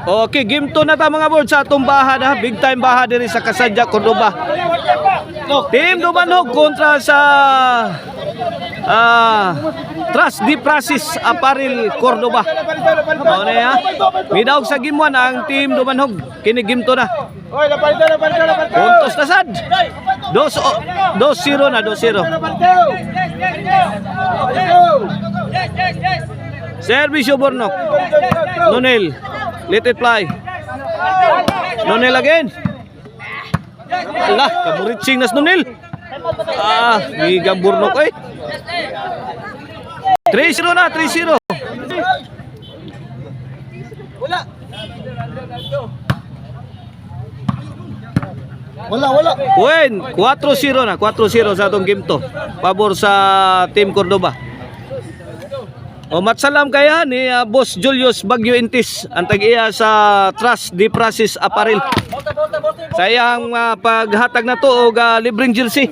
Okay, game 2 na ta mga board sa atong baha ha. Big time baha diri sa Kasadya, Cordoba. Team Dumanhog kontra sa Trust Di Prasis Apparel Cordoba. Mao na ya. Midawg sa game 1 ang Team Dumanhog. Kini game 2 na. Puntos na sad. 2-0 na, 2-0. Servisyo Bornok. Nonel. Let it fly. Nonel again. Allah, kamuritsing nas Nonel. Gigang Bornok eh. 3-0 na, 3-0. Wala. Win, 4-0 na, 4-0 sa atong game to. Pabor sa Team Cordoba. O matsalam kaya ni Boss Julius Bagyo Intis ang tag-iya sa Trust Di Prasis Apparel. Sayang paghatag na to og libreng jersey.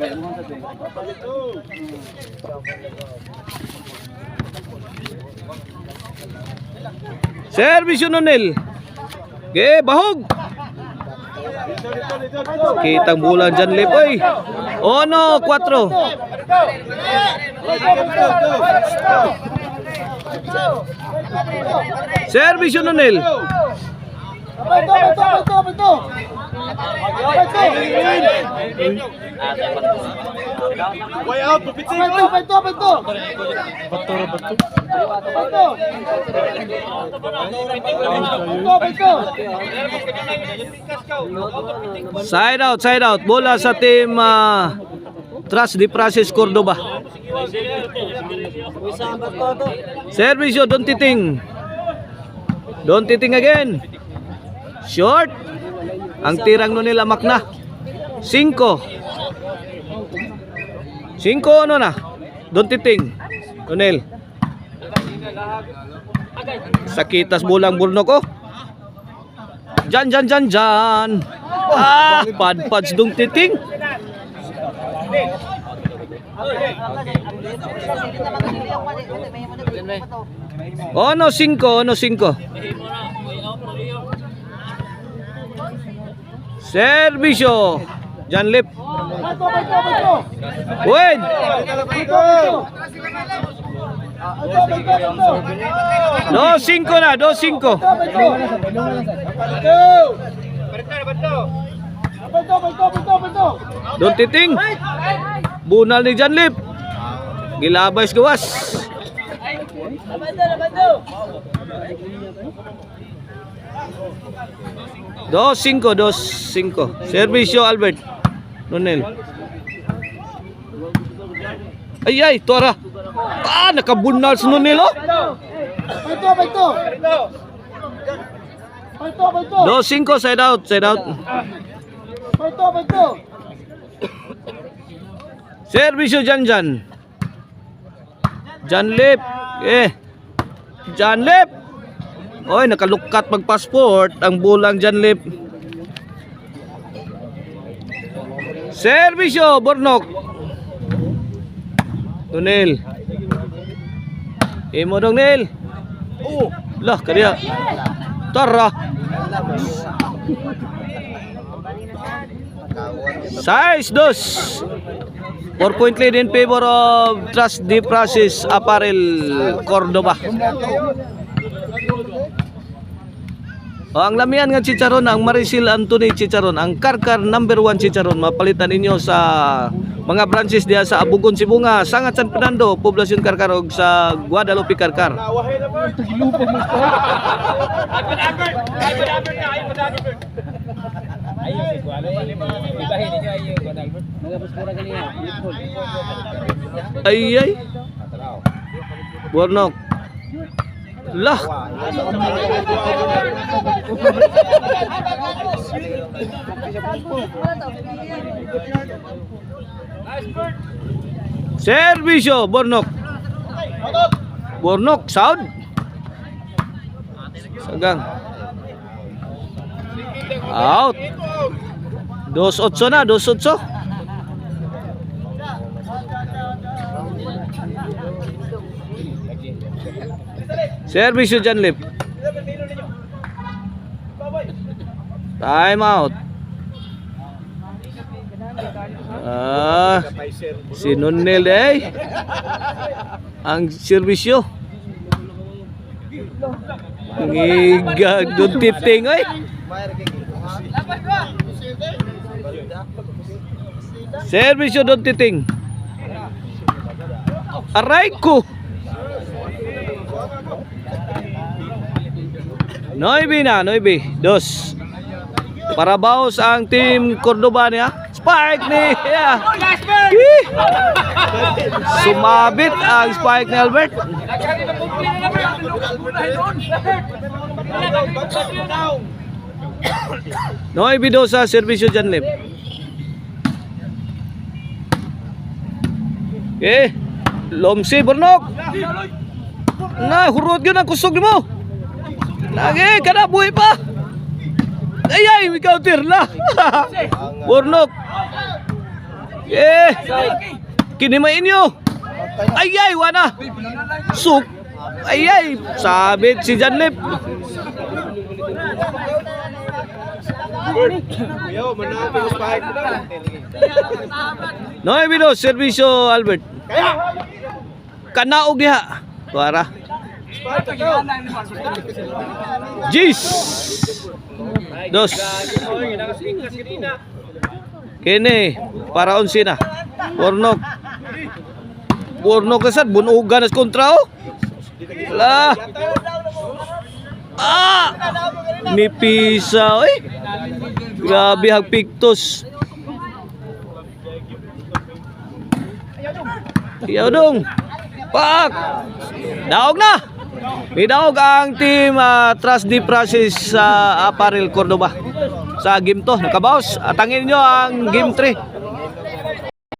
Servisyo Nonel. Bahog. Kitang bulan dyan lip oy. Oh no, 4. Servisyo Nonel. Way out, betul. Side out. Bola sa team Trust Di Prasis Cordoba. Servisyo Don Titing again. Short. Ang tirang nun nila makna. 5 ano na. Don Titing. Nonel. Sakitas bulang Bornok oh. Jan. Padpads Don Titing. Ono 5. Servisyo Janlip. Win. Do 5 na, 2-5. Don Titing. Bunal ni Janlip. Gilabay gawas. Dos cinco. Servisyo Albert Nonel. Ay, tora. Nakabunal si Nonel oh. Dos cinco, side out. Servisyo Janlip. Janlip. Oy, nakalukat mag-passport ang bulang Janlip. Servisyo Bornok. Nonel. Imo dong Nel. Lah kadiya. Tara. 6-2. 4-point lead in favor of Trust Di Prasis Apparel Cordoba. Ang lamian nga chicharon, ang Maricel Anthony chicharon, ang Karkar number 1 chicharon, mapalitan ninyo sa mga branches diya sa Abugon, Sibunga, Sangat San Fernando, Poblasyon Karkar ug sa Guadalupe Karkar. Ay. Bornok. Lah. Servisyo Bornok. Sound. Sagang. Out. 2-8 na, 2-8. Servisyo Janlip. Time out. Si Nonel ang serbisyo. Ngigag doon titing oy. Serbisyo doon titing. Aray ko. 9-2. Para baos ang team Cordoba niya. Spike ni sumabit ang spike ni Albert. Noy bido sa serbisyo dyan, Lip. Lomsi Bernok. Na hurot yun ang kusog mo. Lagi ka na buhay pa. Ay, ikaw tirla. Bernok. Kinimain nyo. Ay, wana. Suk. Ay, sabit si Janlip. Noy bido serbisyo Albert. Kanaog diha. Tuara. Jis. 2. Kini para onsina. Pornok. Pornok kasad bunugan as kontra oh. Lah. Nipisa oy. Grabe hag piktos. Iyaw dong. Pak. Daog na. May daog ang team Trust the Process sa Apparel Cordoba. Sa game to, nakabaos. Atangin nyo ang game 3.